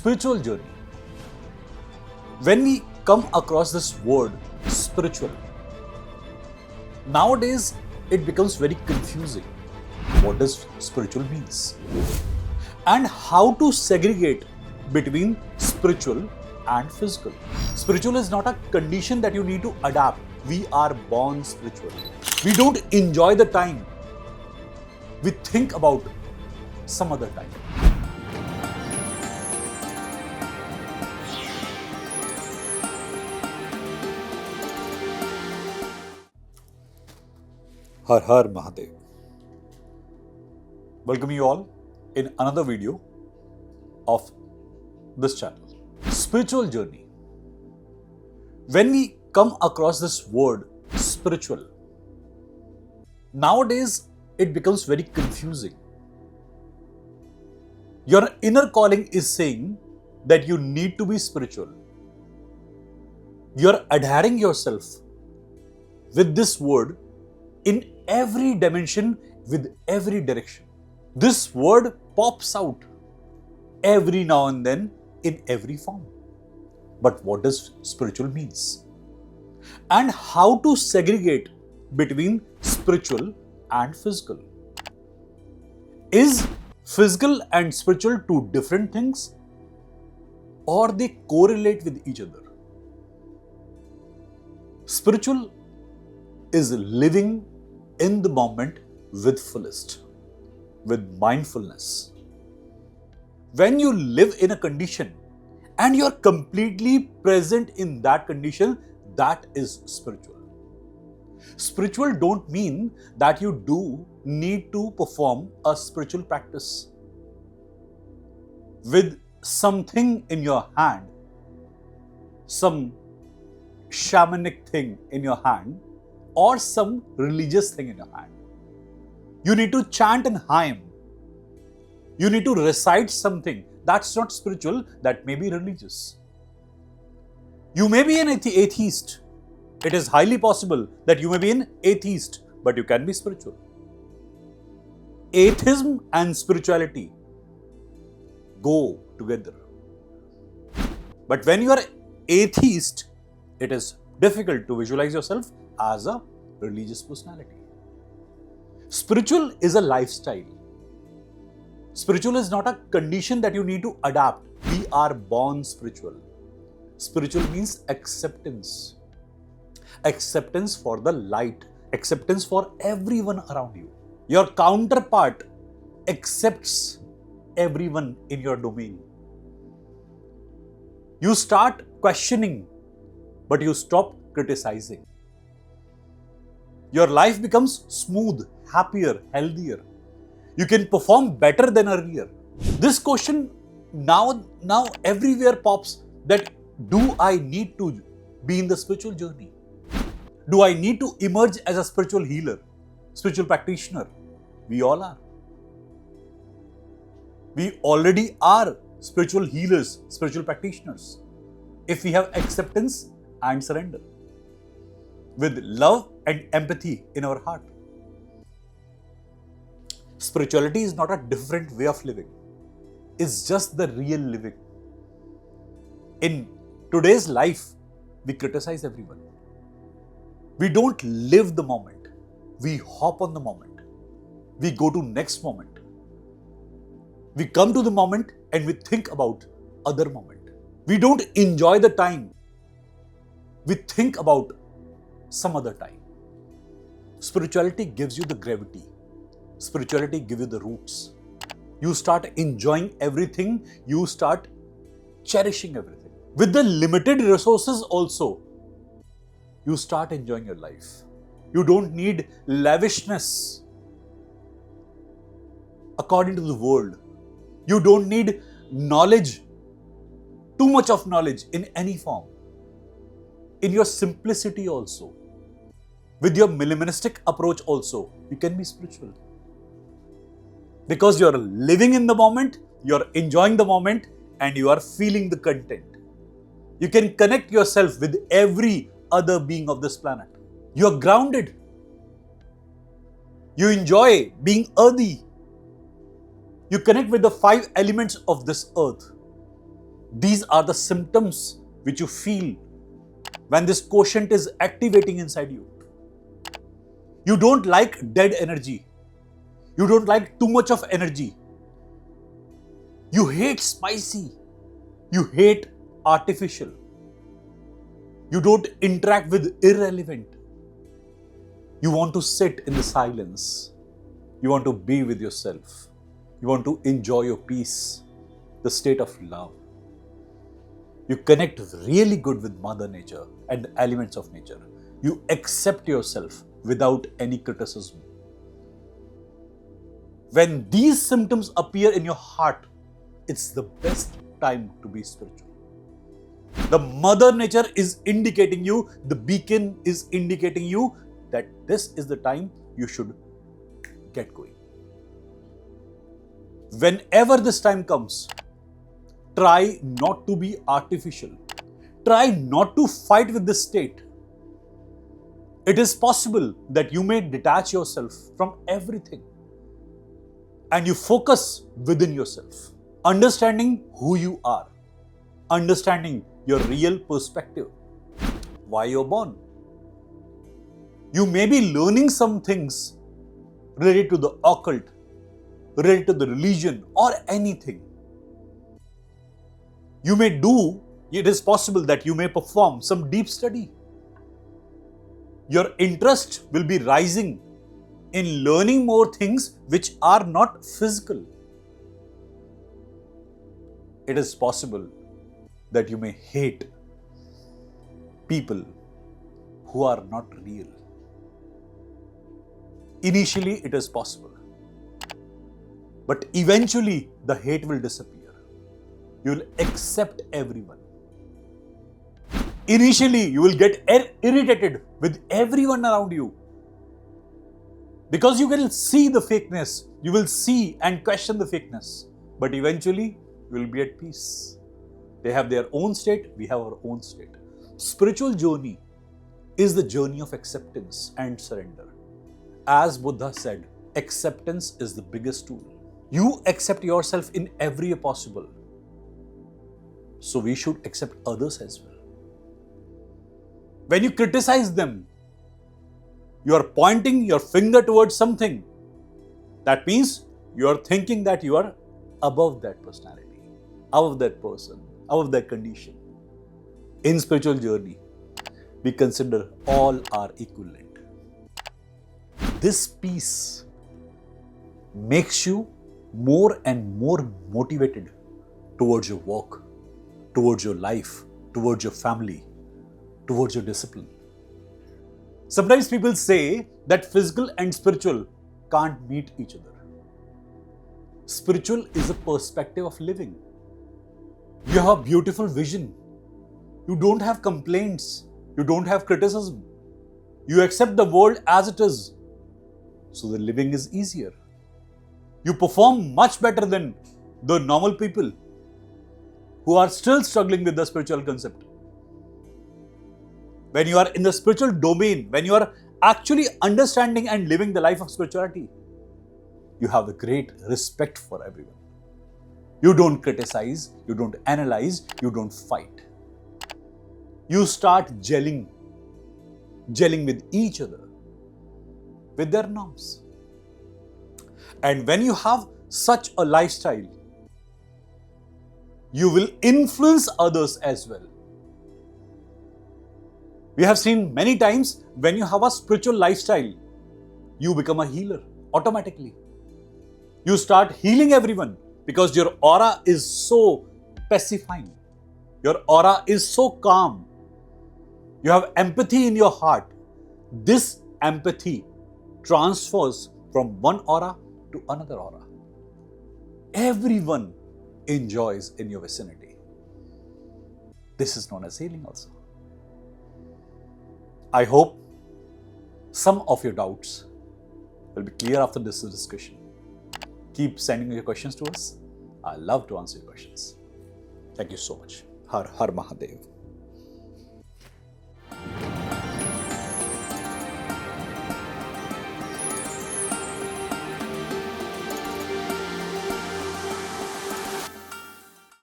Spiritual journey. When we come across this word spiritual, nowadays it becomes very confusing. What does spiritual means? And how to segregate between spiritual and physical. Spiritual is not a condition that you need to adapt. We are born spiritual. We don't enjoy the time. We think about some other time. Har Har Mahadev. Welcome you all in another video of this channel. Spiritual journey. When we come across this word spiritual, nowadays it becomes very confusing. Your inner calling is saying that you need to be spiritual. You're adhering yourself with this word in every dimension, with every direction. This word pops out every now and then in every form. But what does spiritual means? And how to segregate between spiritual and physical? Is physical and spiritual two different things, or they correlate with each other? Spiritual is living in the moment with fullest, with mindfulness. When you live in a condition and you're completely present in that condition, that is spiritual. Spiritual don't mean that you do need to perform a spiritual practice with something in your hand, some shamanic thing in your hand, or some religious thing in your hand. You need to chant an hymn. You need to recite something. That's not spiritual, that may be religious. You may be an atheist. It is highly possible that you may be an atheist, but you can be spiritual. Atheism and spirituality go together. But when you are atheist, it is difficult to visualize yourself as a religious personality. Spiritual is a lifestyle. Spiritual is not a condition that you need to adapt. We are born spiritual. Spiritual means acceptance. Acceptance for the light. Acceptance for everyone around you. Your counterpart accepts everyone in your domain. You start questioning, but you stop criticizing. Your life becomes smooth, happier, healthier. You can perform better than earlier. This question now everywhere pops, that do I need to be in the spiritual journey? Do I need to emerge as a spiritual healer, spiritual practitioner? We all are. We already are spiritual healers, spiritual practitioners, if we have acceptance and surrender, with love and empathy in our heart. Spirituality is not a different way of living. It's just the real living. In today's life, we criticize everyone. We don't live the moment. We hop on the moment. We go to next moment. We come to the moment and we think about other moment. We don't enjoy the time. We think about some other time. Spirituality gives you the gravity. Spirituality gives you the roots. You start enjoying everything. You start cherishing everything. With the limited resources also, you start enjoying your life. You don't need lavishness according to the world. You don't need knowledge, too much of knowledge in any form. In your simplicity also, with your minimalistic approach also, you can be spiritual. Because you're living in the moment, you're enjoying the moment, and you are feeling the content. You can connect yourself with every other being of this planet. You're grounded. You enjoy being earthy. You connect with the 5 elements of this earth. These are the symptoms which you feel when this quotient is activating inside you. You don't like dead energy. You don't like too much of energy. You hate spicy. You hate artificial. You don't interact with irrelevant. You want to sit in the silence. You want to be with yourself. You want to enjoy your peace, the state of love. You connect really good with Mother Nature and the elements of nature. You accept yourself without any criticism. When these symptoms appear in your heart, it's the best time to be spiritual. The Mother Nature is indicating you, the beacon is indicating you that this is the time you should get going. Whenever this time comes, try not to be artificial. Try not to fight with this state. It is possible that you may detach yourself from everything and you focus within yourself, understanding who you are, understanding your real perspective, why you're born. You may be learning some things related to the occult, related to the religion or anything. It is possible that you may perform some deep study. Your interest will be rising in learning more things which are not physical. It is possible that you may hate people who are not real. Initially, it is possible. But eventually, the hate will disappear. You will accept everyone. Initially, you will get irritated with everyone around you. Because you will see the fakeness. You will see and question the fakeness. But eventually, you will be at peace. They have their own state, we have our own state. Spiritual journey is the journey of acceptance and surrender. As Buddha said, acceptance is the biggest tool. You accept yourself in every way possible. So we should accept others as well. When you criticize them, you are pointing your finger towards something. That means you are thinking that you are above that personality, above that person, above that condition. In spiritual journey, we consider all are equivalent. This peace makes you more and more motivated towards your work, towards your life, towards your family, towards your discipline. Sometimes people say that physical and spiritual can't meet each other. Spiritual is a perspective of living. You have a beautiful vision. You don't have complaints. You don't have criticism. You accept the world as it is. So the living is easier. You perform much better than the normal people who are still struggling with the spiritual concept. When you are in the spiritual domain, when you are actually understanding and living the life of spirituality, you have a great respect for everyone. You don't criticize, you don't analyze, you don't fight. You start gelling with each other, with their norms. And when you have such a lifestyle, you will influence others as well. We have seen many times when you have a spiritual lifestyle, you become a healer automatically. You start healing everyone because your aura is so pacifying. Your aura is so calm. You have empathy in your heart. This empathy transfers from one aura to another aura. Everyone enjoys in your vicinity. This is known as healing also. I hope some of your doubts will be clear after this discussion. Keep sending your questions to us. I love to answer your questions. Thank you so much. Har Har Mahadev.